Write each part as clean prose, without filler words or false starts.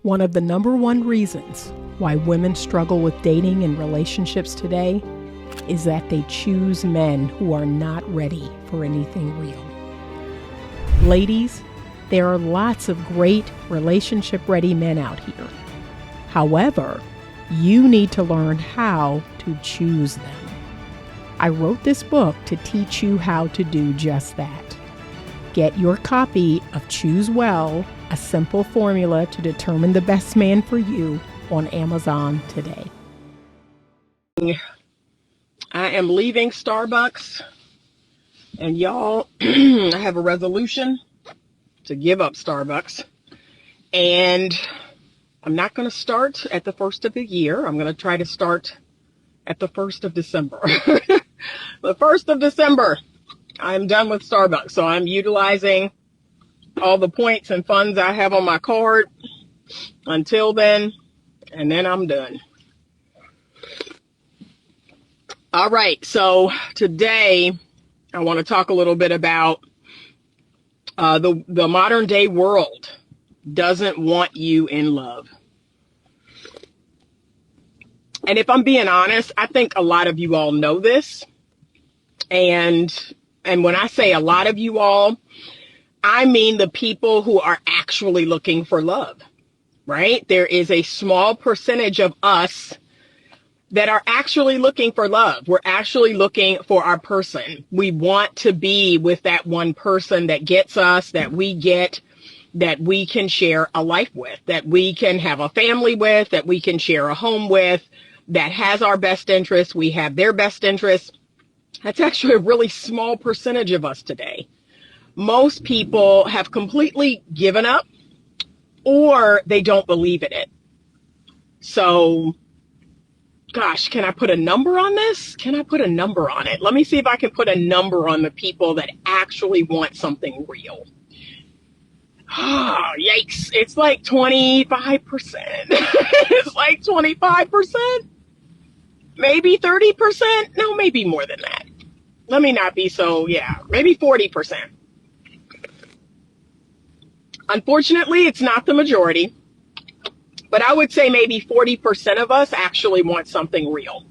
One of the number one reasons why women struggle with dating and relationships today is that they choose men who are not ready for anything real. Ladies, there are lots of great relationship-ready men out here. However, you need to learn how to choose them. I wrote this book to teach you how to do just that. Get your copy of Choose Well, a simple formula to determine the best man for you on Amazon today. I am leaving Starbucks, and y'all, I have a resolution to give up Starbucks, and I'm not going to start at the first of the year. I'm going to try to start at the 1st of December. The 1st of December, I'm done with Starbucks, so I'm utilizing all the points and funds I have on my card until then, and then I'm done. All right, so today I want to talk a little bit about the modern day world doesn't want you in love. And if I'm being honest, I think a lot of you all know this. And when I say a lot of you all, I mean the people who are actually looking for love, right? There is a small percentage of us that are actually looking for love. We're actually looking for our person. We want to be with that one person that gets us, that we get, that we can share a life with, that we can have a family with, that we can share a home with, that has our best interests. We have their best interests. That's actually a really small percentage of us today. Most people have completely given up, or they don't believe in it. So, gosh, can I put a number on this? Can I put a number on it? Let me see if I can put a number on the people that actually want something real. Oh, yikes. It's like 25%. It's like 25%. Maybe 30%. No, maybe more than that. Let me not be so, maybe 40%. Unfortunately, it's not the majority, but I would say maybe 40% of us actually want something real.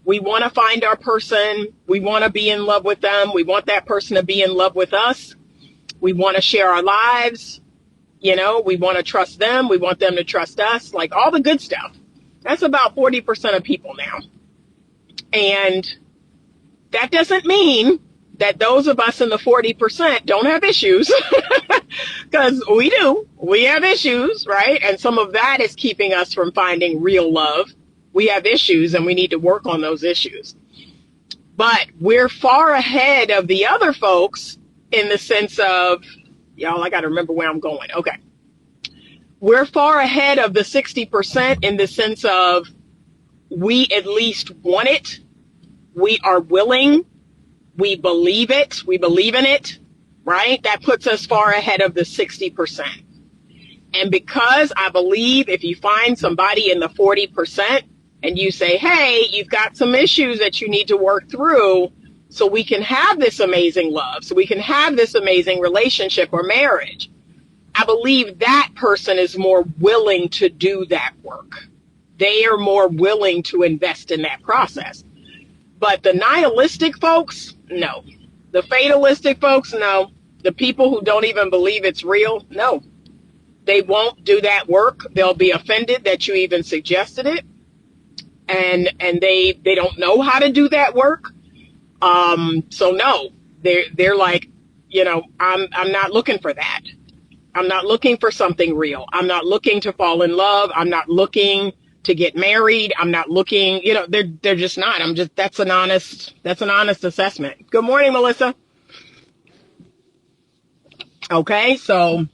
We want to find our person. We want to be in love with them. We want that person to be in love with us. We want to share our lives. You know, we want to trust them. We want them to trust us, like all the good stuff. That's about 40% of people now. And that doesn't mean that those of us in the 40% don't have issues, because we do. We have issues, right? And some of that is keeping us from finding real love. We have issues, and we need to work on those issues. But we're far ahead of the other folks in the sense of, y'all, I got to remember where I'm going. Okay. We're far ahead of the 60% in the sense of we at least want it. We are willing. We believe it. We believe in it, right? That puts us far ahead of the 60%. And because I believe if you find somebody in the 40% and you say, hey, you've got some issues that you need to work through so we can have this amazing love, so we can have this amazing relationship or marriage, I believe that person is more willing to do that work. They are more willing to invest in that process. But the nihilistic folks, no. The fatalistic folks, no. The people who don't even believe it's real, no. They won't do that work. They'll be offended that you even suggested it. And they don't know how to do that work. So no, they're like, you know, I'm not looking for that. I'm not looking for something real. I'm not looking to fall in love. I'm not looking to get married. I'm not looking, you know, they're just not. That's an honest assessment. Good morning, Melissa. Okay, so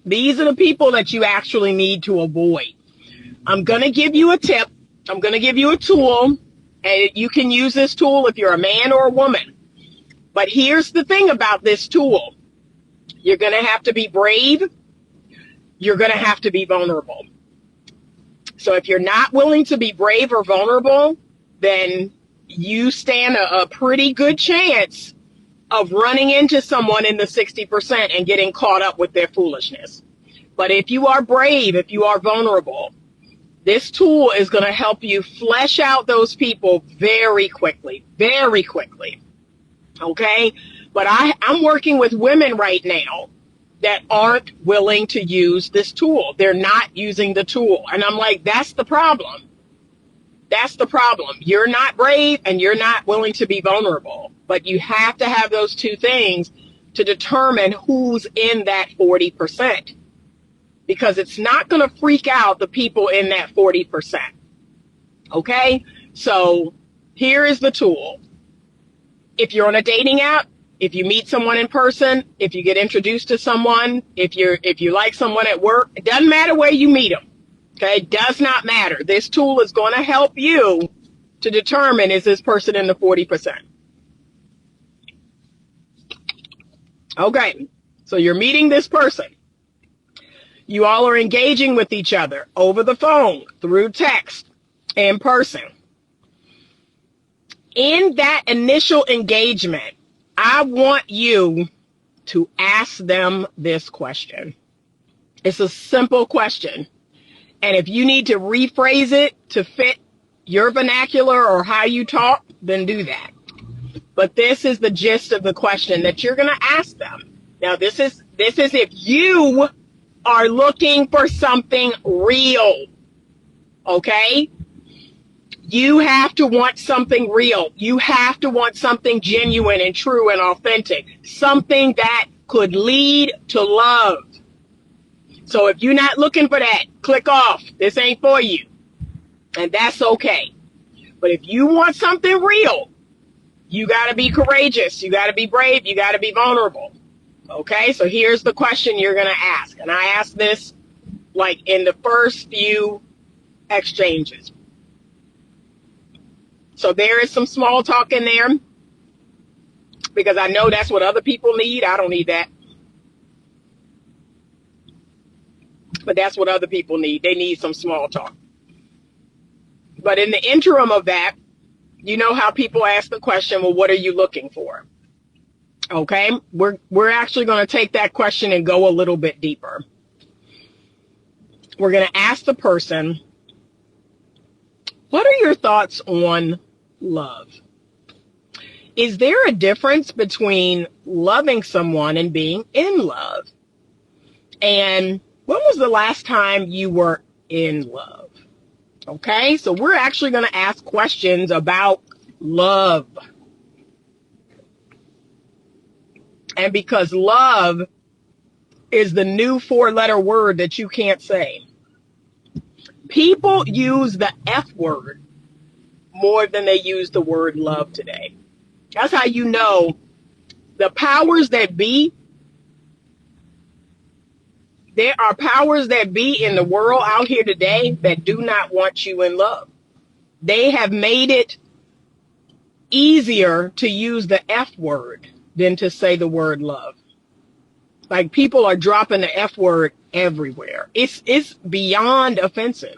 these are the people that you actually need to avoid. I'm going to give you a tip. I'm going to give you a tool, and you can use this tool if you're a man or a woman. But here's the thing about this tool. You're going to have to be brave. You're going to have to be vulnerable. So if you're not willing to be brave or vulnerable, then you stand a pretty good chance of running into someone in the 60% and getting caught up with their foolishness. But if you are brave, if you are vulnerable, this tool is going to help you flesh out those people very quickly, very quickly. Okay? But I'm working with women right now that aren't willing to use this tool. They're not using the tool. And I'm like, that's the problem. That's the problem. You're not brave and you're not willing to be vulnerable. But you have to have those two things to determine who's in that 40%. Because it's not going to freak out the people in that 40%. Okay? So here is the tool. If you're on a dating app, if you meet someone in person, if you get introduced to someone, if you like someone at work, it doesn't matter where you meet them. Okay? It does not matter. This tool is going to help you to determine, is this person in the 40%? Okay. So you're meeting this person. You all are engaging with each other over the phone, through text, in person. In that initial engagement, I want you to ask them this question. It's a simple question. And if you need to rephrase it to fit your vernacular or how you talk, then do that. But this is the gist of the question that you're going to ask them. Now, this is if you are looking for something real, okay? You have to want something real. You have to want something genuine and true and authentic. Something that could lead to love. So if you're not looking for that, click off. This ain't for you. And that's okay. But if you want something real, you got to be courageous. You got to be brave. You got to be vulnerable. Okay, so here's the question you're going to ask. And I asked this like in the first few exchanges. So there is some small talk in there because I know that's what other people need. I don't need that. But that's what other people need. They need some small talk. But in the interim of that, you know how people ask the question, well, what are you looking for? Okay, we're actually going to take that question and go a little bit deeper. We're going to ask the person, what are your thoughts on love? Is there a difference between loving someone and being in love? And when was the last time you were in love? Okay, so we're actually going to ask questions about love. And because love is the new 4-letter word that you can't say, people use the F word more than they use the word love today. That's how you know the powers that be. There are powers that be in the world out here today that do not want you in love. They have made it easier to use the F word than to say the word love. Like people are dropping the F word everywhere. It's beyond offensive.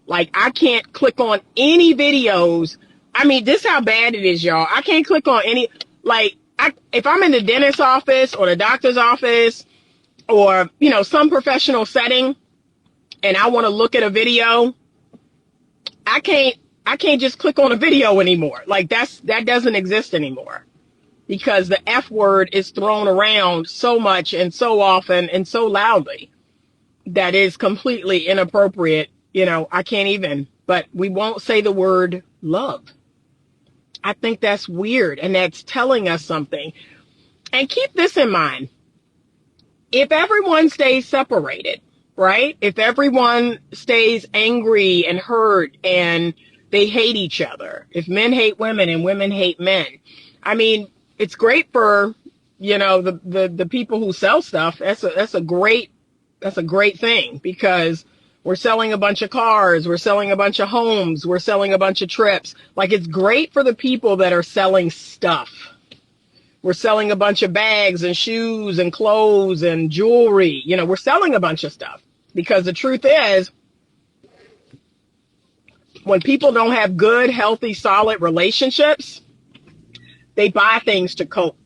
Like I can't click on any videos. I mean, this is how bad it is, y'all. I can't click on any, like if I'm in the dentist's office or the doctor's office or, you know, some professional setting and I want to look at a video, I can't just click on a video anymore. Like that doesn't exist anymore. Because the F word is thrown around so much and so often and so loudly that is completely inappropriate. You know, I can't even, but we won't say the word love. I think that's weird and that's telling us something. And keep this in mind. If everyone stays separated, right? If everyone stays angry and hurt and they hate each other, if men hate women and women hate men, I mean, it's great for, you know, the people who sell stuff. That's a great thing because we're selling a bunch of cars, we're selling a bunch of homes, we're selling a bunch of trips. Like it's great for the people that are selling stuff. We're selling a bunch of bags and shoes and clothes and jewelry. You know, we're selling a bunch of stuff because the truth is when people don't have good, healthy, solid relationships, they buy things to cope.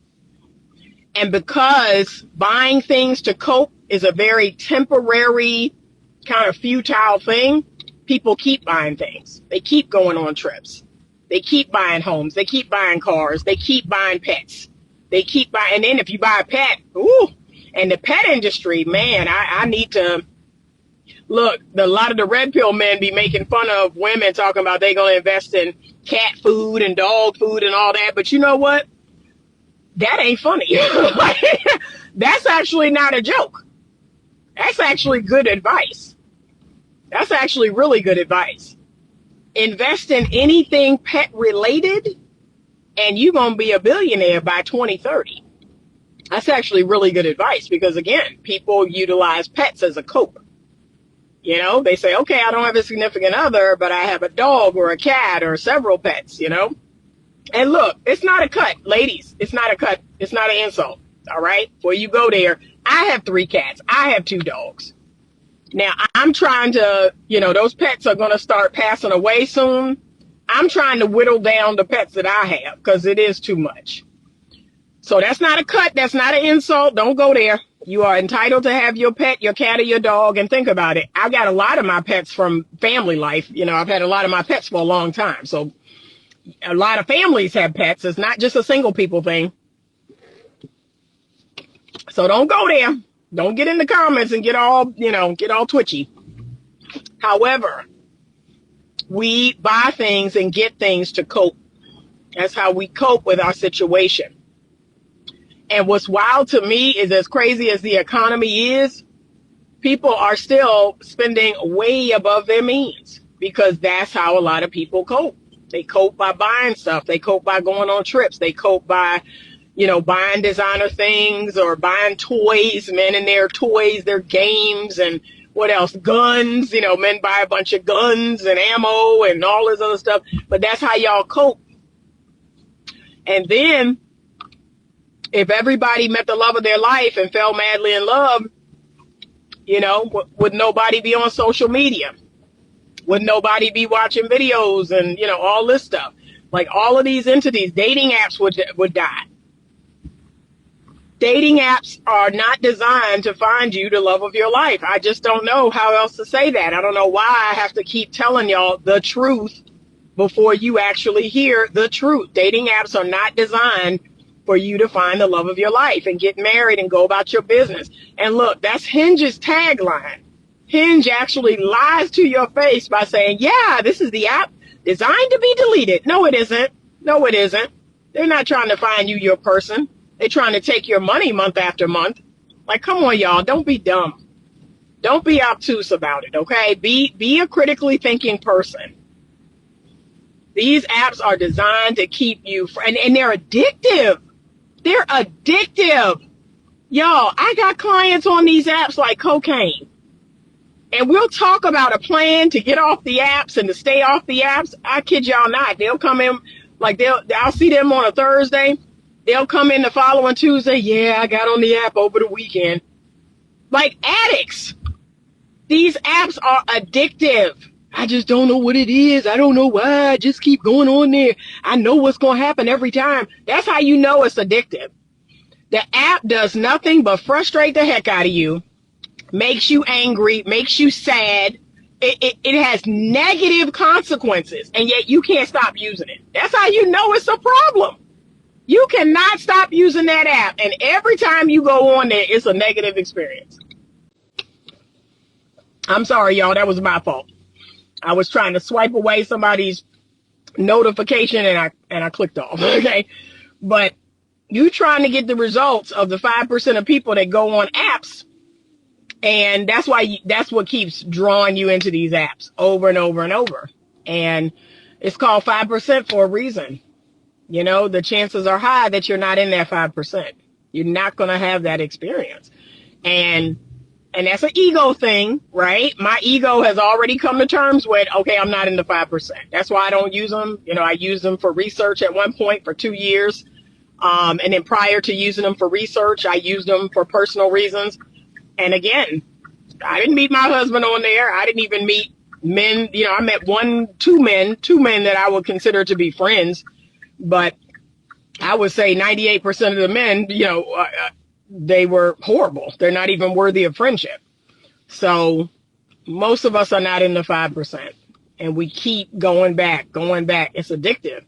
And because buying things to cope is a very temporary, kind of futile thing, people keep buying things. They keep going on trips. They keep buying homes. They keep buying cars. They keep buying pets. They keep buying. And then if you buy a pet, ooh, and the pet industry, man, I need to look. A lot of the red pill men be making fun of women talking about they're going to invest in cat food and dog food and all that. But you know what? That ain't funny. That's actually not a joke. That's actually good advice. That's actually really good advice. Invest in anything pet related and you're going to be a billionaire by 2030. That's actually really good advice because, again, people utilize pets as a cope. You know, they say, okay, I don't have a significant other, but I have a dog or a cat or several pets, you know. And look, it's not a cut, ladies. It's not a cut. It's not an insult. All right. Before you go there, I have 3 cats. I have 2 dogs. Now, I'm trying to, you know, those pets are going to start passing away soon. I'm trying to whittle down the pets that I have because it is too much. So that's not a cut. That's not an insult. Don't go there. You are entitled to have your pet, your cat, or your dog. And think about it. I got a lot of my pets from family life. You know, I've had a lot of my pets for a long time. So a lot of families have pets. It's not just a single people thing. So don't go there. Don't get in the comments and get all, you know, get all twitchy. However, we buy things and get things to cope. That's how we cope with our situation. And what's wild to me is, as crazy as the economy is, people are still spending way above their means because that's how a lot of people cope. They cope by buying stuff. They cope by going on trips. They cope by, you know, buying designer things or buying toys, men and their toys, their games, and what else? Guns. You know, men buy a bunch of guns and ammo and all this other stuff. But that's how y'all cope. And then if everybody met the love of their life and fell madly in love, you know, would nobody be on social media? Would nobody be watching videos and, you know, all this stuff? Like all of these entities, dating apps would die. Dating apps are not designed to find you the love of your life. I just don't know how else to say that. I don't know why I have to keep telling y'all the truth before you actually hear the truth. Dating apps are not designed for you to find the love of your life and get married and go about your business. And look, that's Hinge's tagline. Hinge actually lies to your face by saying, yeah, this is the app designed to be deleted. No, it isn't. No, it isn't. They're not trying to find you your person. They're trying to take your money month after month. Like, come on, y'all. Don't be dumb. Don't be obtuse about it, okay? Be a critically thinking person. These apps are designed to keep you, and they're addictive. They're addictive. Y'all, I got clients on these apps like cocaine. And we'll talk about a plan to get off the apps and to stay off the apps. I kid y'all not. They'll come in, like I'll see them on a Thursday. They'll come in the following Tuesday. Yeah, I got on the app over the weekend. Like addicts. These apps are addictive. I just don't know what it is. I don't know why. I just keep going on there. I know what's going to happen every time. That's how you know it's addictive. The app does nothing but frustrate the heck out of you, makes you angry, makes you sad. It has negative consequences, and yet you can't stop using it. That's how you know it's a problem. You cannot stop using that app, and every time you go on there, it's a negative experience. I'm sorry, y'all. That was my fault. I was trying to swipe away somebody's notification and I clicked off. Okay. But you trying to get the results of the 5% of people that go on apps. And that's why that's what keeps drawing you into these apps over and over and over. And it's called 5% for a reason. You know, the chances are high that you're not in that 5%. You're not going to have that experience. And that's an ego thing, right? My ego has already come to terms with, okay, I'm not in the 5%. That's why I don't use them. You know, I used them for research at one point for 2 years. And then prior to using them for research, I used them for personal reasons. And again, I didn't meet my husband on there. I didn't even meet men. You know, I met two men that I would consider to be friends. But I would say 98% of the men, you know, they were horrible. They're not even worthy of friendship. So most of us are not in the 5%. And we keep going back. It's addictive.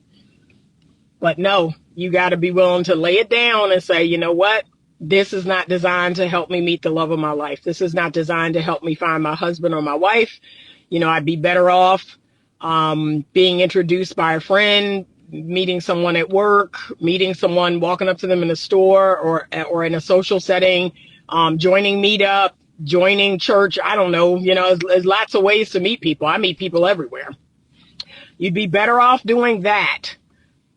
But no, you got to be willing to lay it down and say, you know what? This is not designed to help me meet the love of my life. This is not designed to help me find my husband or my wife. You know, I'd be better off being introduced by a friend, meeting someone at work, meeting someone, walking up to them in a store or in a social setting, joining meetup, joining church. I don't know. You know, there's lots of ways to meet people. I meet people everywhere. You'd be better off doing that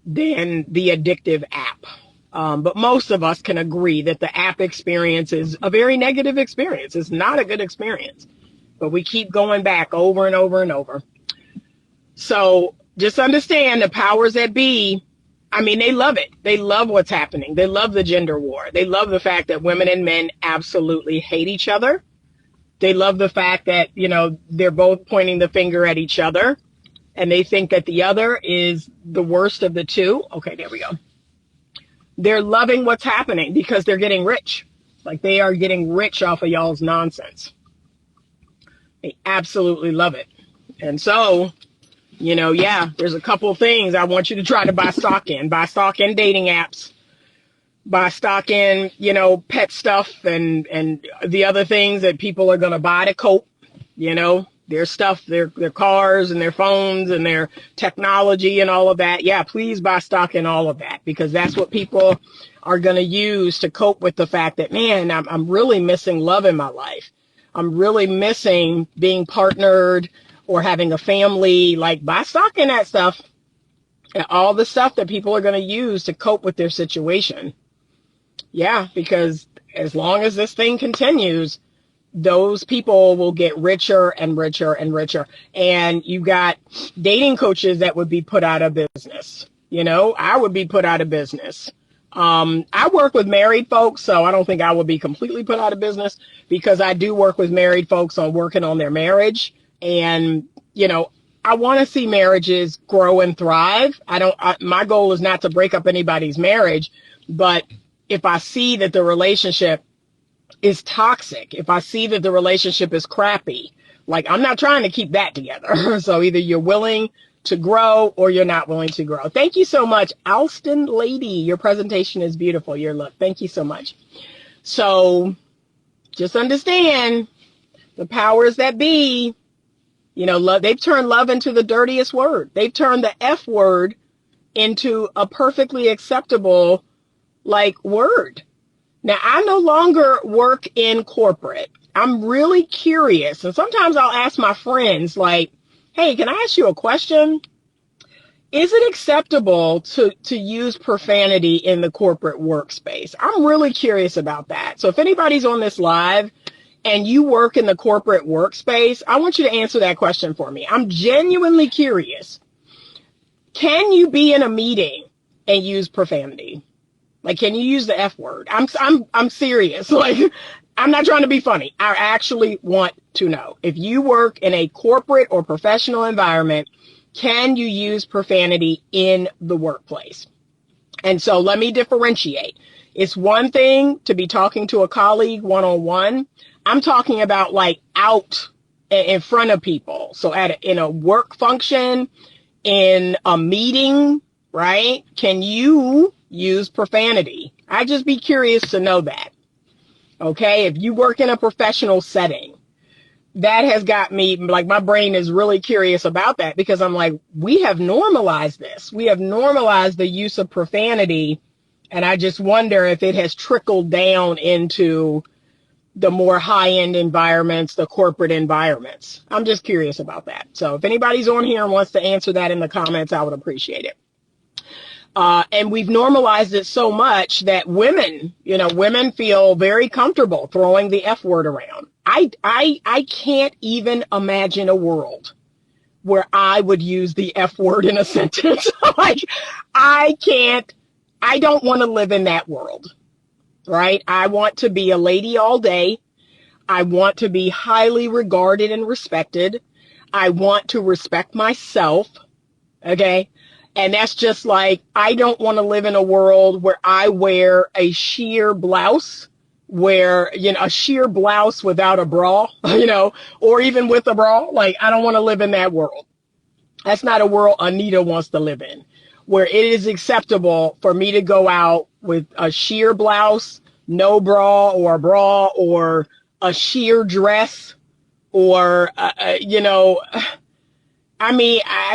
than the addictive app. But most of us can agree that the app experience is a very negative experience. It's not a good experience, but we keep going back over and over and over. So just understand the powers that be. I mean, they love it. They love what's happening. They love the gender war. They love the fact that women and men absolutely hate each other. They love the fact that, you know, they're both pointing the finger at each other and they think that the other is the worst of the two. Okay, there we go. They're loving what's happening because they're getting rich. Like they are getting rich off of y'all's nonsense. They absolutely love it. And so, you know, yeah, there's a couple of things I want you to try to buy stock in. Buy stock in dating apps. Buy stock in, you know, pet stuff and the other things that people are going to buy to cope. You know, their stuff, their cars and their phones and their technology and all of that. Yeah, please buy stock in all of that because that's what people are going to use to cope with the fact that, man, I'm really missing love in my life. I'm really missing being partnered or having a family. Like, buy stock in that stuff and all the stuff that people are going to use to cope with their situation. Yeah, because as long as this thing continues, those people will get richer and richer and richer. And you got dating coaches that would be put out of business. You know, I would be put out of business. I work with married folks, so I don't think I would be completely put out of business because I do work with married folks on working on their marriage. And, you know, I want to see marriages grow and thrive. My goal is not to break up anybody's marriage, but if I see that the relationship is toxic, if I see that the relationship is crappy, like I'm not trying to keep that together. So either you're willing to grow or you're not willing to grow. Thank you so much, Alston Lady. Your presentation is beautiful. Your look. Thank you so much. So just understand the powers that be, you know, love, they've turned love into the dirtiest word. They've turned the F word into a perfectly acceptable like word. Now, I no longer work in corporate. I'm really curious. And sometimes I'll ask my friends like, hey, can I ask you a question? Is it acceptable to use profanity in the corporate workspace? I'm really curious about that. So if anybody's on this live and you work in the corporate workspace, I want you to answer that question for me. I'm genuinely curious. Can you be in a meeting and use profanity? Like, can you use the F word? I'm serious. Like, I'm not trying to be funny. I actually want to know. If you work in a corporate or professional environment, can you use profanity in the workplace? And so let me differentiate. It's one thing to be talking to a colleague one-on-one. I'm talking about like out in front of people. So in a work function, in a meeting, right? Can you use profanity? I'd just be curious to know that. Okay, if you work in a professional setting, that has got me, like my brain is really curious about that because I'm like, we have normalized this. We have normalized the use of profanity. And I just wonder if it has trickled down into the more high-end environments, the corporate environments. I'm just curious about that. So if anybody's on here and wants to answer that in the comments, I would appreciate it. And we've normalized it so much that women feel very comfortable throwing the F word around. I can't even imagine a world where I would use the F word in a sentence. Like, I don't want to live in that world, right? I want to be a lady all day. I want to be highly regarded and respected. I want to respect myself. Okay. And that's just like, I don't want to live in a world where I wear a sheer blouse where, a sheer blouse without a bra, or even with a bra. Like, I don't want to live in that world. That's not a world Anita wants to live in, where it is acceptable for me to go out with a sheer blouse, no bra, or a bra, or a sheer dress, or, I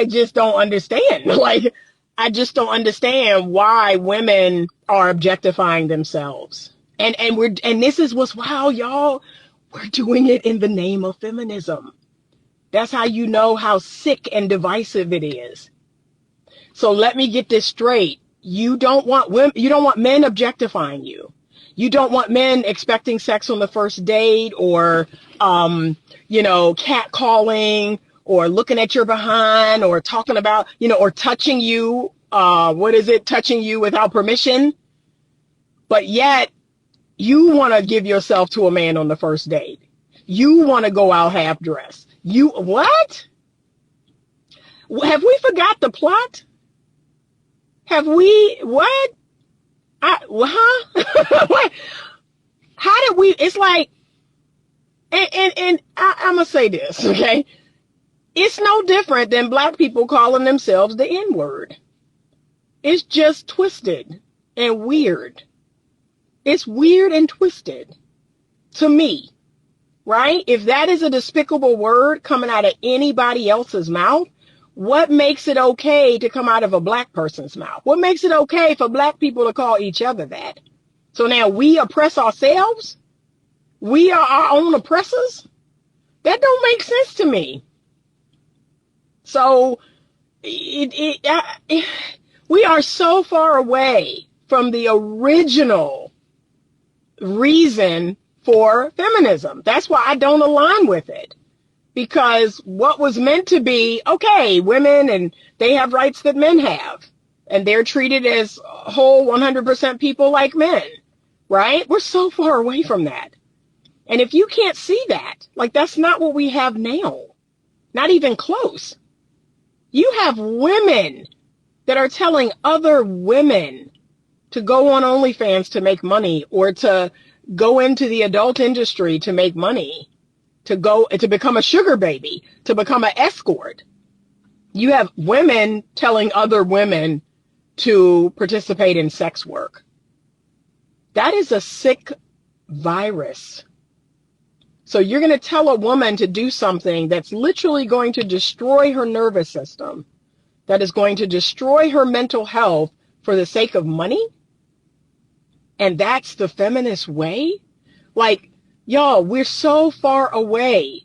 just don't understand. Like, I just don't understand why women are objectifying themselves. And this is what's wow, y'all. We're doing it in the name of feminism. That's how you know how sick and divisive it is. So let me get this straight. You don't want men objectifying you. You don't want men expecting sex on the first date, or, catcalling, or looking at your behind, or talking about, or touching you. Touching you without permission. But yet you want to give yourself to a man on the first date. You want to go out half dressed. What? Have we forgot the plot? Have we, what? What? How did we, it's like, and I'm going to say this, okay? It's no different than black people calling themselves the N-word. It's just twisted and weird. It's weird and twisted to me, right? If that is a despicable word coming out of anybody else's mouth, what makes it okay to come out of a black person's mouth? What makes it okay for black people to call each other that? So now we oppress ourselves? We are our own oppressors? That don't make sense to me. So we are so far away from the original reason for feminism. That's why I don't align with it. Because what was meant to be, okay, women, and they have rights that men have, and they're treated as whole 100% people like men, right? We're so far away from that. And if you can't see that, like, that's not what we have now. Not even close. You have women that are telling other women to go on OnlyFans to make money, or to go into the adult industry to make money, to become a sugar baby, to become an escort. You have women telling other women to participate in sex work. That is a sick virus. So you're going to tell a woman to do something that's literally going to destroy her nervous system, that is going to destroy her mental health for the sake of money? And that's the feminist way? Like, y'all, we're so far away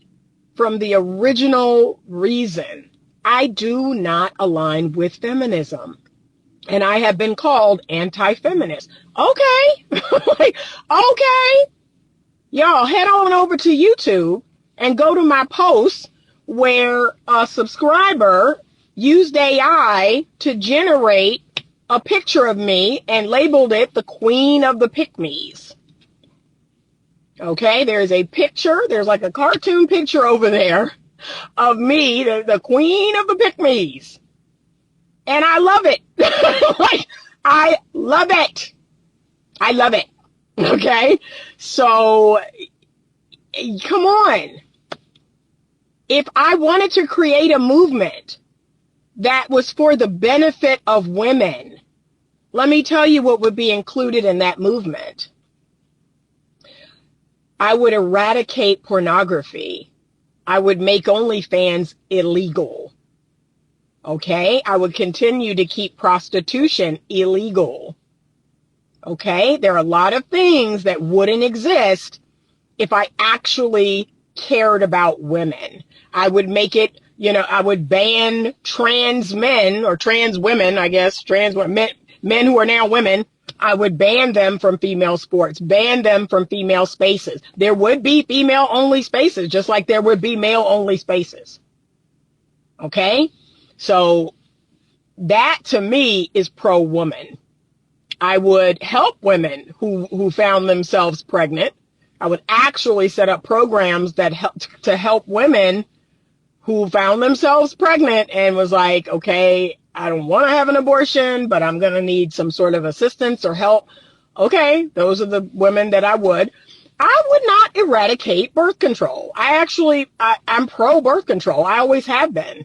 from the original reason. I do not align with feminism. And I have been called anti-feminist. Okay. Like, okay. Y'all, head on over to YouTube and go to my post where a subscriber used AI to generate a picture of me and labeled it the Queen of the Pick-me's. Okay, there's a picture, there's like a cartoon picture over there of me, the Queen of the Pick-me's. And I love it. Like, I love it. I love it. Okay, so come on. If I wanted to create a movement that was for the benefit of women, let me tell you what would be included in that movement. I would eradicate pornography. I would make OnlyFans illegal. Okay, I would continue to keep prostitution illegal. Okay, there are a lot of things that wouldn't exist if I actually cared about women. I would make it, I would ban trans men, or trans women, I guess, men who are now women. I would ban them from female sports, ban them from female spaces. There would be female only spaces, just like there would be male only spaces. Okay, so that to me is pro-woman. I would help women who found themselves pregnant. I would actually set up programs that help women who found themselves pregnant and was like, okay, I don't want to have an abortion, but I'm going to need some sort of assistance or help. Okay, those are the women that I would. I would not eradicate birth control. I'm pro birth control. I always have been.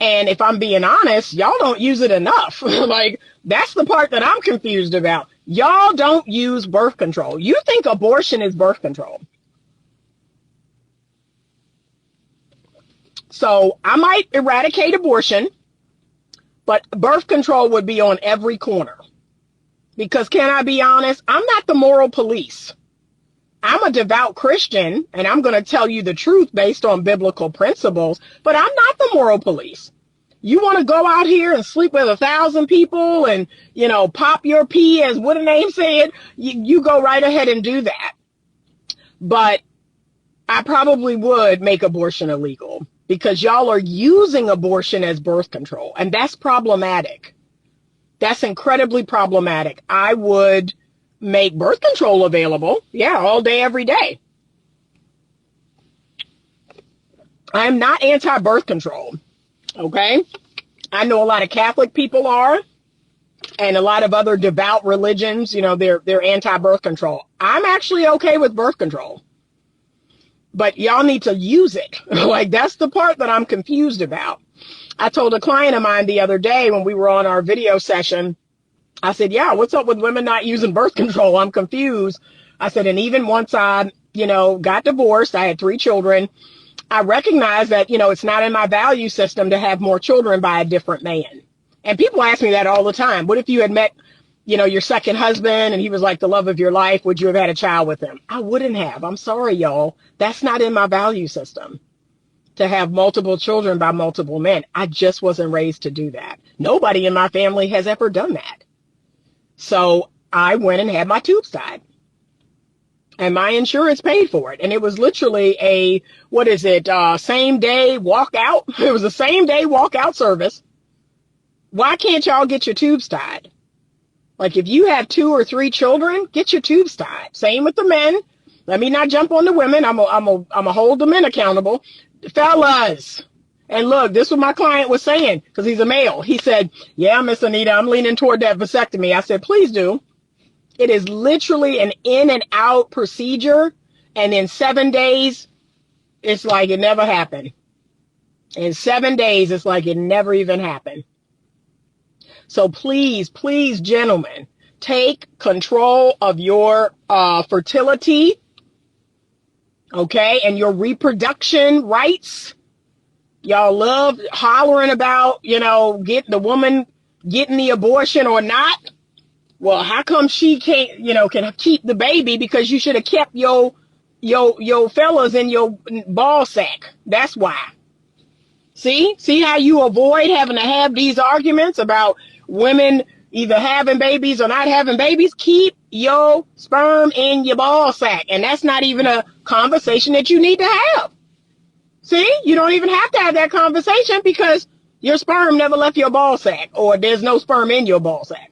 And if I'm being honest, y'all don't use it enough. Like, that's the part that I'm confused about. Y'all don't use birth control. You think abortion is birth control. So I might eradicate abortion, but birth control would be on every corner. Because can I be honest? I'm not the moral police. I'm a devout Christian, and I'm going to tell you the truth based on biblical principles, but I'm not the moral police. You want to go out here and sleep with 1,000 people and, pop your pee, as what a name said, you go right ahead and do that. But I probably would make abortion illegal because y'all are using abortion as birth control, and that's problematic. That's incredibly problematic. I would make birth control available. Yeah, all day, every day. I'm not anti-birth control. Okay. I know a lot of Catholic people are, and a lot of other devout religions, they're anti-birth control. I'm actually okay with birth control, but y'all need to use it. Like, that's the part that I'm confused about. I told a client of mine the other day when we were on our video session, I said, yeah, what's up with women not using birth control? I'm confused. I said, and even once I, got divorced, I had 3 children. I recognize that, it's not in my value system to have more children by a different man. And people ask me that all the time. What if you had met, your second husband and he was like the love of your life? Would you have had a child with him? I wouldn't have. I'm sorry, y'all. That's not in my value system to have multiple children by multiple men. I just wasn't raised to do that. Nobody in my family has ever done that. So I went and had my tubes tied. And my insurance paid for it. And it was literally a, same day walkout. It was a same day walkout service. Why can't y'all get your tubes tied? Like, if you have 2 or 3 children, get your tubes tied. Same with the men. Let me not jump on the women. I'm a hold the men accountable. Fellas. And look, this is what my client was saying, because he's a male. He said, yeah, Miss Anita, I'm leaning toward that vasectomy. I said, please do. It is literally an in and out procedure. And in 7 days, it's like it never happened. In 7 days, it's like it never even happened. So please, please, gentlemen, take control of your fertility, okay, and your reproduction rights. Y'all love hollering about, get the woman getting the abortion or not. Well, how come she can't, can keep the baby? Because you should have kept your fellas in your ball sack. That's why. See how you avoid having to have these arguments about women either having babies or not having babies? Keep your sperm in your ball sack. And that's not even a conversation that you need to have. See, you don't even have to have that conversation because your sperm never left your ball sack, or there's no sperm in your ball sack.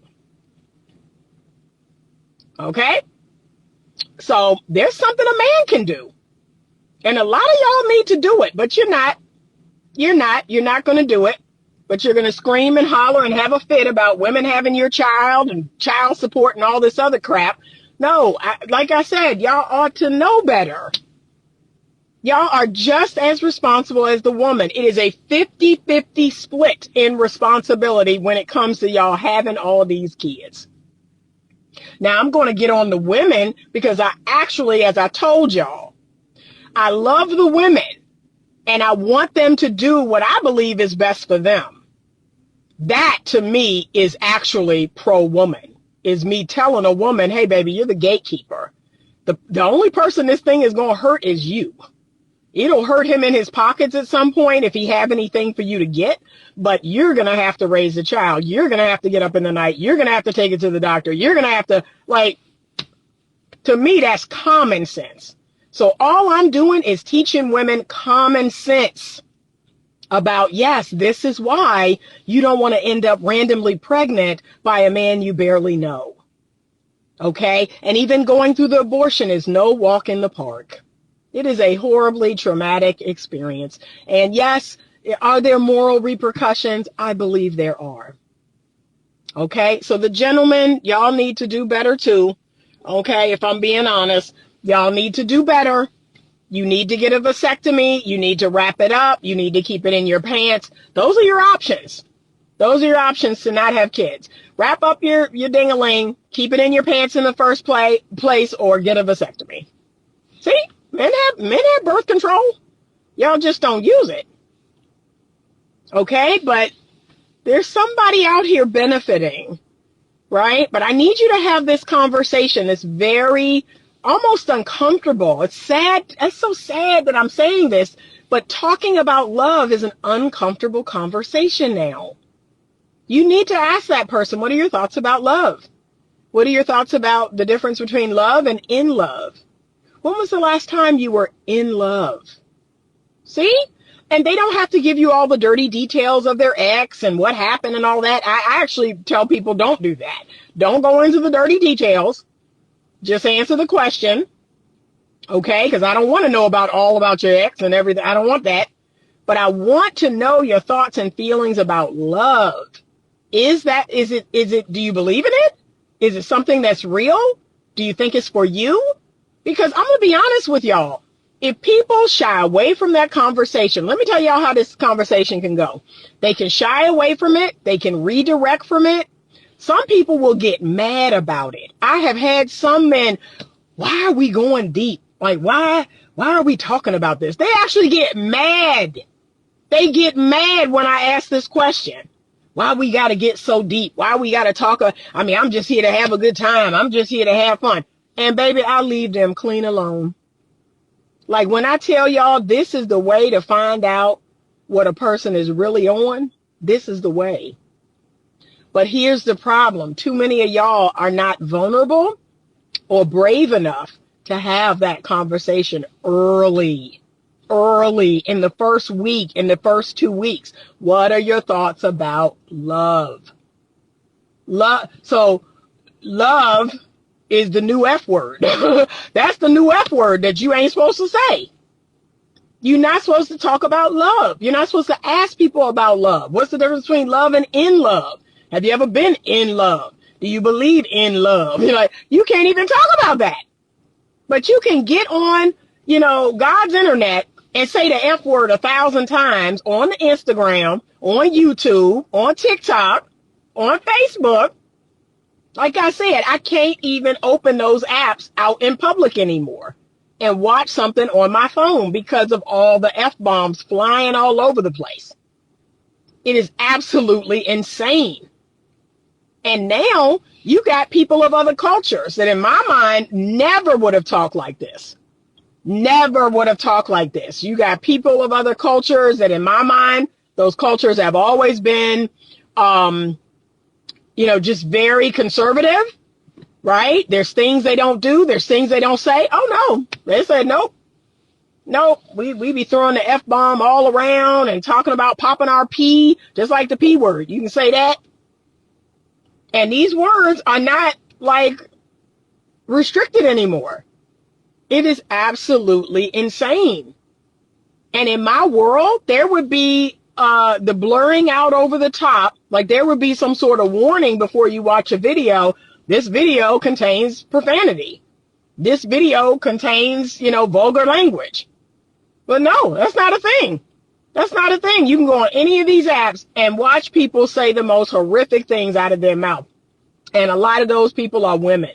Okay? So there's something a man can do. And a lot of y'all need to do it, but you're not. You're not going to do it, but you're going to scream and holler and have a fit about women having your child and child support and all this other crap. No, like I said, y'all ought to know better. Y'all are just as responsible as the woman. It is a 50-50 split in responsibility when it comes to y'all having all these kids. Now, I'm going to get on the women because I actually, as I told y'all, I love the women. And I want them to do what I believe is best for them. That, to me, is actually pro-woman. Is me telling a woman, hey, baby, you're the gatekeeper. The only person this thing is going to hurt is you. It'll hurt him in his pockets at some point if he have anything for you to get. But you're going to have to raise the child. You're going to have to get up in the night. You're going to have to take it to the doctor. You're going to have to, to me, that's common sense. So all I'm doing is teaching women common sense about, yes, this is why you don't want to end up randomly pregnant by a man you barely know. Okay? And even going through the abortion is no walk in the park. It is a horribly traumatic experience. And yes, are there moral repercussions? I believe there are. Okay? So the gentlemen, y'all need to do better too. Okay? If I'm being honest. Y'all need to do better. You need to get a vasectomy. You need to wrap it up. You need to keep it in your pants. Those are your options. Those are your options to not have kids. Wrap up your ding-a-ling, keep it in your pants in the first place, or get a vasectomy. See, men have birth control. Y'all just don't use it. Okay, but there's somebody out here benefiting, right? But I need you to have this conversation. It's very almost uncomfortable. It's sad. It's so sad that I'm saying this, but talking about love is an uncomfortable conversation now. You need to ask that person, what are your thoughts about love? What are your thoughts about the difference between love and in love? When was the last time you were in love? See? And they don't have to give you all the dirty details of their ex and what happened and all that. I actually tell people don't do that. Don't go into the dirty details. Just answer the question. Okay? Because I don't want to know all about your ex and everything. I don't want that. But I want to know your thoughts and feelings about love. Do you believe in it? Is it something that's real? Do you think it's for you? Because I'm going to be honest with y'all. If people shy away from that conversation, let me tell y'all how this conversation can go. They can shy away from it. They can redirect from it. Some people will get mad about it. I have had some men, why are we going deep? Like, why are we talking about this? They actually get mad. They get mad when I ask this question. Why we got to get so deep? Why we got to talk? I'm just here to have a good time. I'm just here to have fun. And baby, I leave them clean alone. Like when I tell y'all this is the way to find out what a person is really on, this is the way. But here's the problem. Too many of y'all are not vulnerable or brave enough to have that conversation early in the first week, in the first 2 weeks. What are your thoughts about love? So love is the new F word. That's the new F word that you ain't supposed to say. You're not supposed to talk about love. You're not supposed to ask people about love. What's the difference between love and in love? Have you ever been in love? Do you believe in love? You're like, you can't even talk about that. But you can get on, God's internet and say the F word 1,000 times on Instagram, on YouTube, on TikTok, on Facebook. Like I said, I can't even open those apps out in public anymore and watch something on my phone because of all the F-bombs flying all over the place. It is absolutely insane. And now you got people of other cultures that in my mind never would have talked like this. Never would have talked like this. You got people of other cultures that in my mind, those cultures have always been, just very conservative, right? There's things they don't do. There's things they don't say. Oh, no. They said, nope. We be throwing the F-bomb all around and talking about popping our P, just like the P word. You can say that. And these words are not restricted anymore. It is absolutely insane. And in my world, there would be the blurring out over the top. Like there would be some sort of warning before you watch a video. This video contains profanity. This video contains, vulgar language. But no, that's not a thing. That's not a thing. You can go on any of these apps and watch people say the most horrific things out of their mouth. And a lot of those people are women.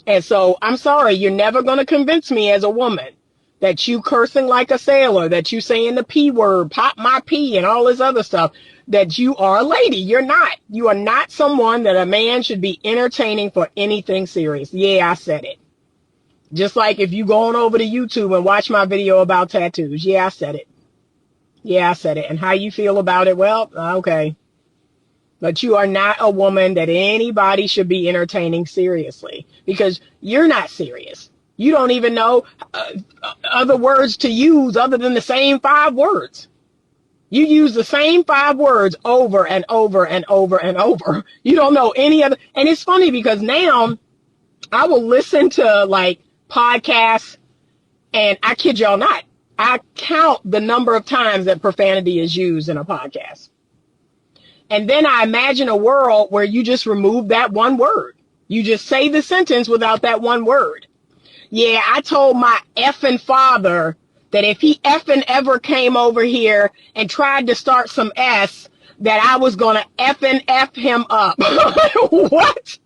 And so I'm sorry, you're never going to convince me as a woman that you cursing like a sailor, that you saying the P word, pop my P and all this other stuff, that you are a lady. You're not. You are not someone that a man should be entertaining for anything serious. Yeah, I said it. Just like if you go on over to YouTube and watch my video about tattoos. Yeah, I said it. Yeah, I said it. And how you feel about it? Well, okay. But you are not a woman that anybody should be entertaining seriously because you're not serious. You don't even know other words to use other than the same 5 words. You use the same 5 words over and over and over and over. You don't know any other. And it's funny because now I will listen to podcasts and I kid y'all not, I count the number of times that profanity is used in a podcast. And then I imagine a world where you just remove that one word. You just say the sentence without that one word. Yeah, I told my effing father that if he effing ever came over here and tried to start some S, that I was going to effing F him up. What?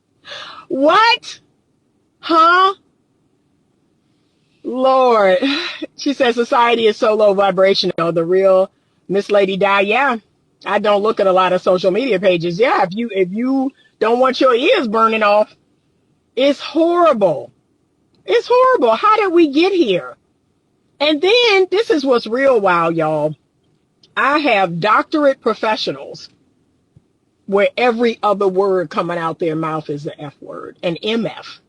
What? Huh? Lord. She says society is so low vibrational. The real Miss Lady Di. Yeah. I don't look at a lot of social media pages. Yeah. If you don't want your ears burning off, it's horrible. It's horrible. How did we get here? And then this is what's real wild, y'all. I have doctorate professionals where every other word coming out their mouth is the F word, an MF.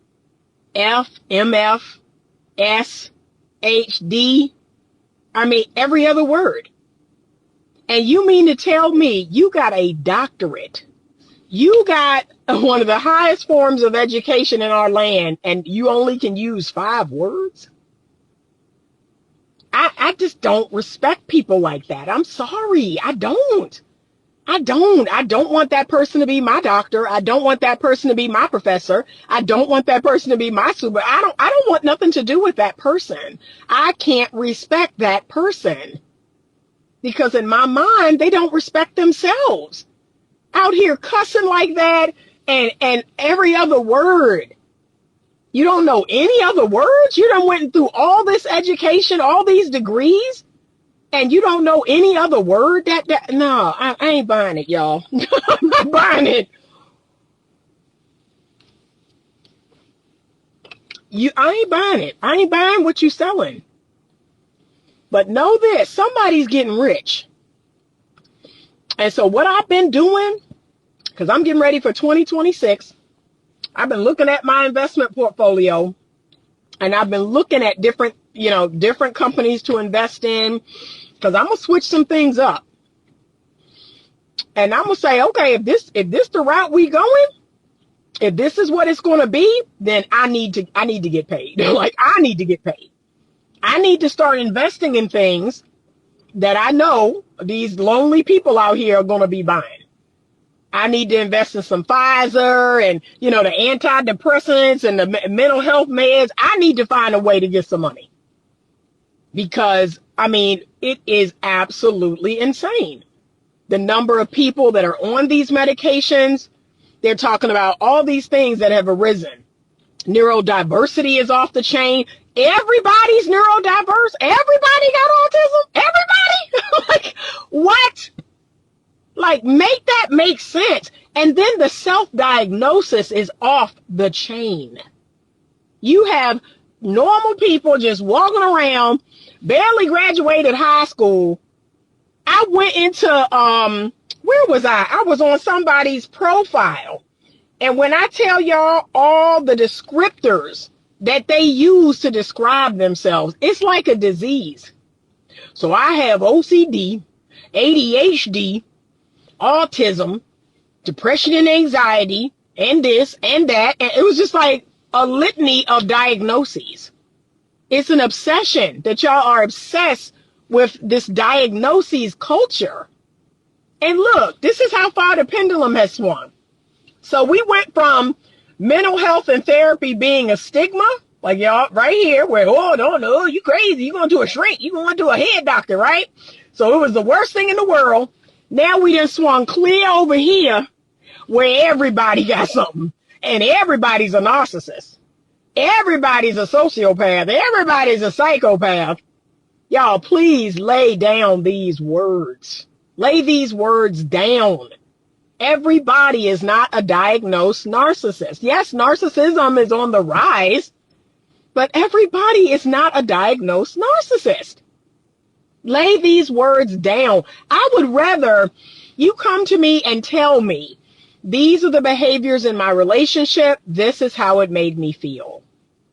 F, MF, S, H, D. I mean, every other word. And you mean to tell me you got a doctorate? You got one of the highest forms of education in our land, and you only can use 5 words? I just don't respect people like that. I'm sorry. I don't want that person to be my doctor. I don't want that person to be my professor. I don't want that person to be my super. I don't want nothing to do with that person. I can't respect that person because in my mind, they don't respect themselves. Out here cussing like that and every other word. You don't know any other words? You done went through all this education, all these degrees, and you don't know any other word? No, I ain't buying it, y'all. I'm not buying it. I ain't buying it. I ain't buying what you selling. But know this, somebody's getting rich. And so what I've been doing, because I'm getting ready for 2026, I've been looking at my investment portfolio and I've been looking at different companies to invest in because I'm going to switch some things up. And I'm going to say, okay, if this the route we going, if this is what it's going to be, then I need to get paid. Like I need to get paid. I need to start investing in things that I know these lonely people out here are going to be buying. I need to invest in some Pfizer and, the antidepressants and the mental health meds. I need to find a way to get some money because, it is absolutely insane. The number of people that are on these medications, they're talking about all these things that have arisen. Neurodiversity is off the chain. Everybody's neurodiverse. Everybody got autism. Everybody. Like, what? Like, make that make sense. And then the self-diagnosis is off the chain. You have normal people just walking around, barely graduated high school. I went into, where was I? I was on somebody's profile. And when I tell y'all all the descriptors that they use to describe themselves, it's like a disease. So I have OCD, ADHD, autism, depression and anxiety, and this and that. And it was just like a litany of diagnoses. It's an obsession that y'all are obsessed with this diagnoses culture. And look, this is how far the pendulum has swung. So we went from mental health and therapy being a stigma, like y'all right here, where, oh, no, you crazy. You're going to a shrink. You're going to a head doctor, right? So it was the worst thing in the world. Now we done swung clear over here where everybody got something and everybody's a narcissist. Everybody's a sociopath. Everybody's a psychopath. Y'all, please lay down these words. Lay these words down. Everybody is not a diagnosed narcissist. Yes, narcissism is on the rise, but everybody is not a diagnosed narcissist. Lay these words down. I would rather you come to me and tell me, these are the behaviors in my relationship. This is how it made me feel.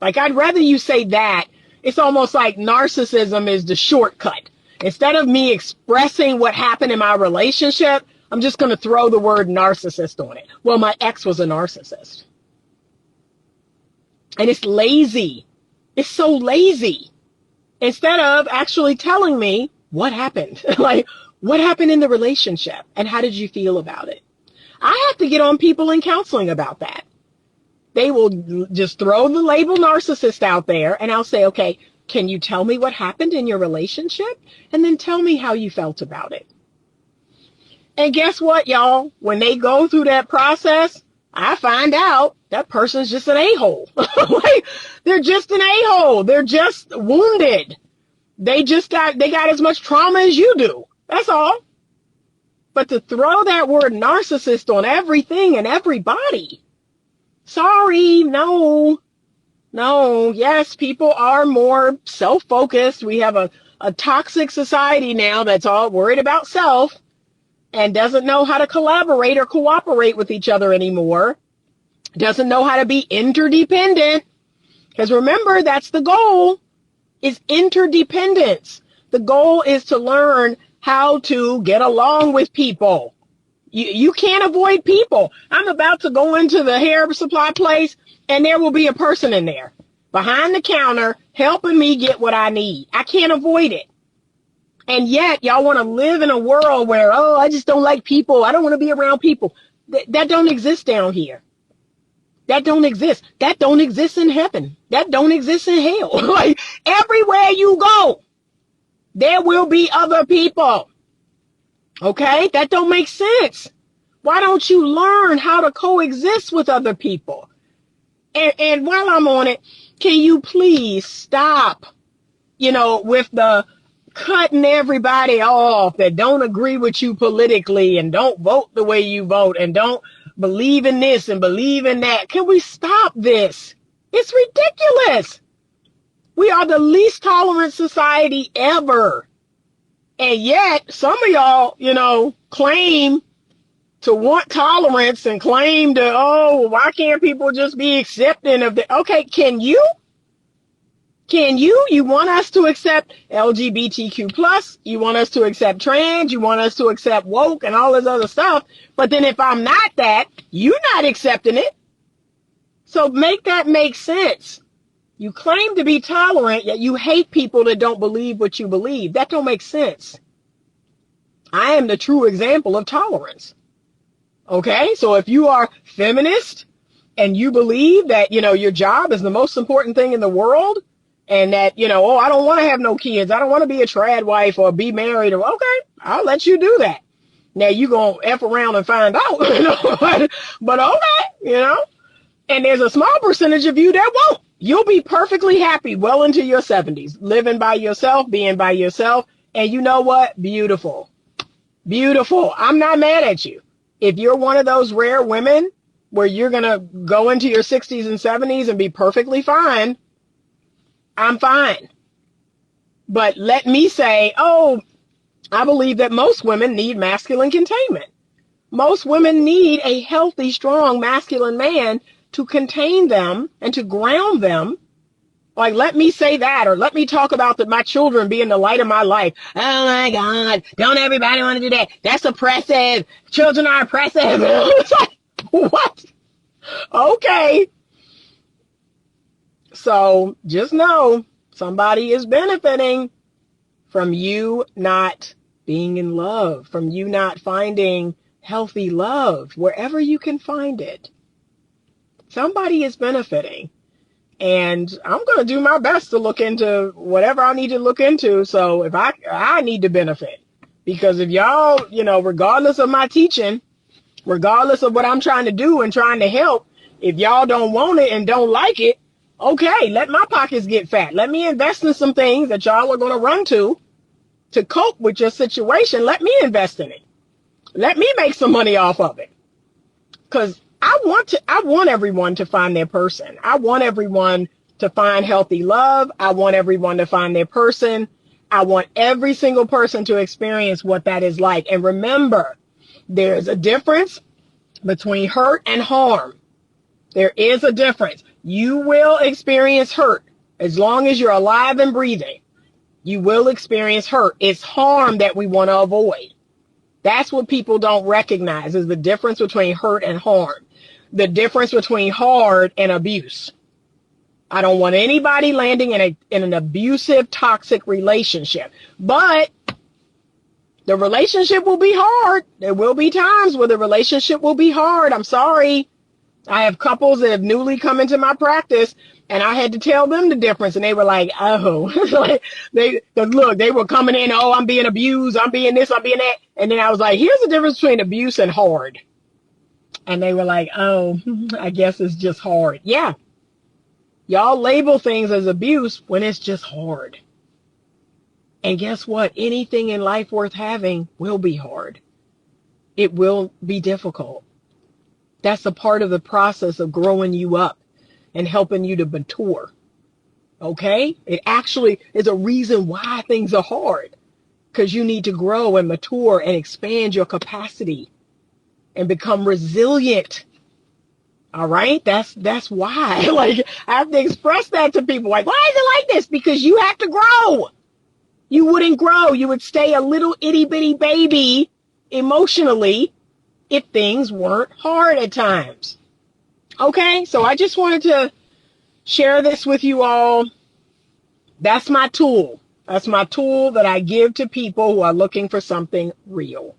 Like, I'd rather you say that. It's almost like narcissism is the shortcut. Instead of me expressing what happened in my relationship, I'm just going to throw the word narcissist on it. Well, my ex was a narcissist. And it's lazy. It's so lazy. Instead of actually telling me what happened. Like, what happened in the relationship and how did you feel about it? I have to get on people in counseling about that. They will just throw the label narcissist out there, and I'll say, okay, can you tell me what happened in your relationship? And then tell me how you felt about it. And guess what, y'all? When they go through that process, I find out that person's just an a-hole. Like, they're just an a-hole. They're just wounded. They got as much trauma as you do. That's all. But to throw that word narcissist on everything and everybody, sorry, no. Yes, people are more self-focused. We have a toxic society now that's all worried about self and doesn't know how to collaborate or cooperate with each other anymore. Doesn't know how to be interdependent. Because remember, that's the goal, is interdependence. The goal is to learn how to get along with people. You can't avoid people. I'm about to go into the hair supply place, and there will be a person in there behind the counter helping me get what I need. I can't avoid it. And yet, y'all want to live in a world where, oh, I just don't like people. I don't want to be around people. That don't exist down here. That don't exist. That don't exist in heaven. That don't exist in hell. Like, everywhere you go, there will be other people. Okay? That don't make sense. Why don't you learn how to coexist with other people? And while I'm on it, can you please stop, with the cutting everybody off that don't agree with you politically and don't vote the way you vote and don't believe in this and believe in that. Can we stop this? It's ridiculous. We are the least tolerant society ever. And yet some of y'all, claim to want tolerance and claim to, oh, why can't people just be accepting of the, okay, can you? You want us to accept LGBTQ plus, you want us to accept trans, you want us to accept woke and all this other stuff. But then if I'm not that, you're not accepting it. So make that make sense. You claim to be tolerant, yet you hate people that don't believe what you believe. That don't make sense. I am the true example of tolerance. Okay, so if you are feminist and you believe that, your job is the most important thing in the world, and that, oh, I don't want to have no kids, I don't want to be a trad wife or be married, or okay, I'll let you do that. Now you gonna F around and find out, but okay, and there's a small percentage of you that won't. You'll be perfectly happy well into your 70s, living by yourself, being by yourself, and you know what? Beautiful. I'm not mad at you. If you're one of those rare women where you're going to go into your 60s and 70s and be perfectly fine, I'm fine. But let me say, oh, I believe that most women need masculine containment. Most women need a healthy, strong, masculine man to contain them and to ground them. Like, let me say that, or let me talk about my children being the light of my life. Oh my God, don't everybody want to do that? That's oppressive. Children are oppressive. It's like, what? Okay. So just know somebody is benefiting from you not being in love, from you not finding healthy love wherever you can find it. Somebody is benefiting. And I'm going to do my best to look into whatever I need to look into. So if I need to benefit, because if y'all, regardless of my teaching, regardless of what I'm trying to do and trying to help, if y'all don't want it and don't like it, okay, let my pockets get fat. Let me invest in some things that y'all are going to run to cope with your situation. Let me invest in it. Let me make some money off of it. Because I want everyone to find their person. I want everyone to find healthy love. I want everyone to find their person. I want every single person to experience what that is like. And remember, there's a difference between hurt and harm. There is a difference. You will experience hurt as long as you're alive and breathing. You will experience hurt. It's harm that we want to avoid. That's what people don't recognize, is the difference between hurt and harm. The difference between hard and abuse. I don't want anybody landing in an abusive, toxic relationship. But the relationship will be hard. There will be times where the relationship will be hard. I'm sorry. I have couples that have newly come into my practice, and I had to tell them the difference, and they were like, "Oh," like cause look, they were coming in, "Oh, I'm being abused, I'm being this, I'm being that," and then I was like, "Here's the difference between abuse and hard," and they were like, "Oh, I guess it's just hard." Yeah, y'all label things as abuse when it's just hard, and guess what? Anything in life worth having will be hard. It will be difficult. That's a part of the process of growing you up and helping you to mature. Okay? It actually is a reason why things are hard, because you need to grow and mature and expand your capacity and become resilient. All right? That's why. Like, I have to express that to people. Like, why is it like this? Because you have to grow. You wouldn't grow. You would stay a little itty bitty baby emotionally if things weren't hard at times. Okay? So I just wanted to share this with you all. That's my tool. That's my tool that I give to people who are looking for something real.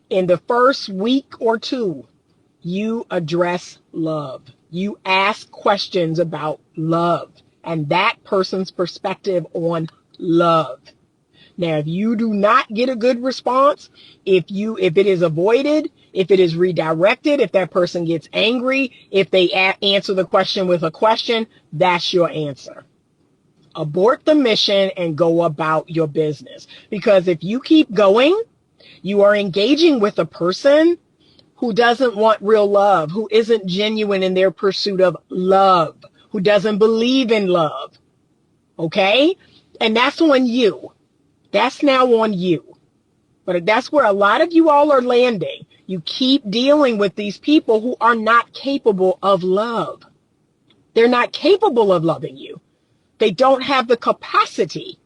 In the first week or two, you address love. You ask questions about love and that person's perspective on love. Now, if you do not get a good response, if it is avoided, if it is redirected, if that person gets angry, if they answer the question with a question, that's your answer. Abort the mission and go about your business. Because if you keep going, you are engaging with a person who doesn't want real love, who isn't genuine in their pursuit of love, who doesn't believe in love. Okay? And that's on you. That's now on you. But that's where a lot of you all are landing. You keep dealing with these people who are not capable of love. They're not capable of loving you. They don't have the capacity.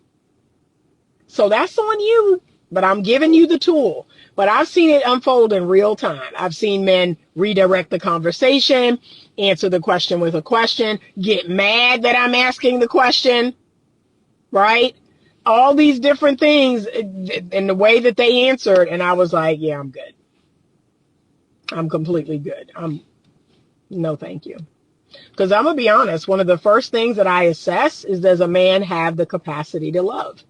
So that's on you. But I'm giving you the tool. But I've seen it unfold in real time. I've seen men redirect the conversation, answer the question with a question, get mad that I'm asking the question, right? All these different things in the way that they answered. And I was like, yeah, I'm good. I'm completely good. No, thank you. Because I'm going to be honest, one of the first things that I assess is, does a man have the capacity to love?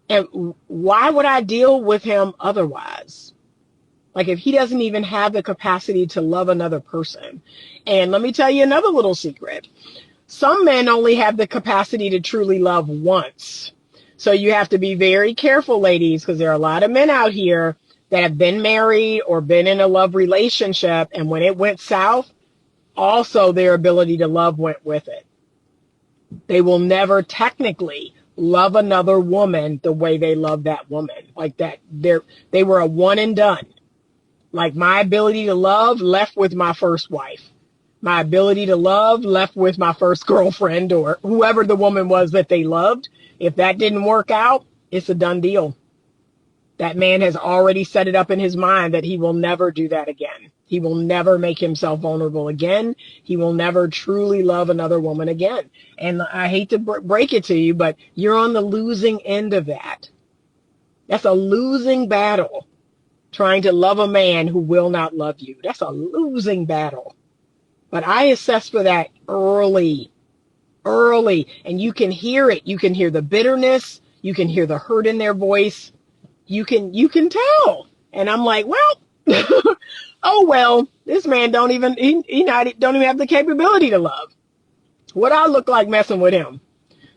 And why would I deal with him otherwise? Like, if he doesn't even have the capacity to love another person. And let me tell you another little secret. Some men only have the capacity to truly love once. So you have to be very careful, ladies, because there are a lot of men out here that have been married or been in a love relationship, and when it went south, also their ability to love went with it. They will never technically love another woman the way they love that woman. Like that, they were a one and done. Like, my ability to love left with my first wife. My ability to love left with my first girlfriend or whoever the woman was that they loved. If that didn't work out, it's a done deal. That man has already set it up in his mind that he will never do that again. He will never make himself vulnerable again. He will never truly love another woman again. And I hate to break it to you, but you're on the losing end of that. That's a losing battle, trying to love a man who will not love you. That's a losing battle. But I assess for that early, and you can hear it. You can hear the bitterness. You can hear the hurt in their voice. You can tell. And I'm like, well, oh, well, this man don't even have the capability to love. What I look like messing with him.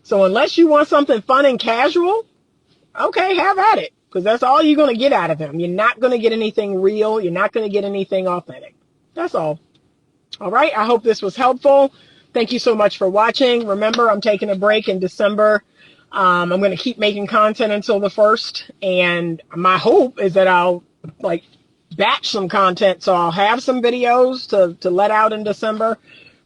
So unless you want something fun and casual, okay, have at it. Because that's all you're going to get out of him. You're not going to get anything real. You're not going to get anything authentic. That's all. All right. I hope this was helpful. Thank you so much for watching. Remember, I'm taking a break in December. I'm going to keep making content until the 1st. And my hope is that I'll batch some content. So I'll have some videos to let out in December.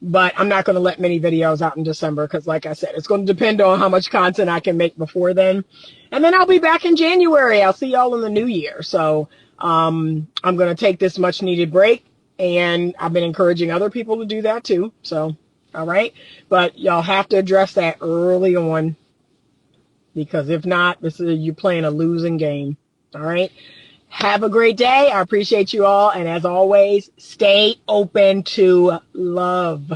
But I'm not going to let many videos out in December because, like I said, it's going to depend on how much content I can make before then. And then I'll be back in January. I'll see y'all in the new year. So I'm going to take this much needed break. And I've been encouraging other people to do that too. So, all right. But y'all have to address that early on, because if not, you're playing a losing game. All right. Have a great day. I appreciate you all. And as always, stay open to love.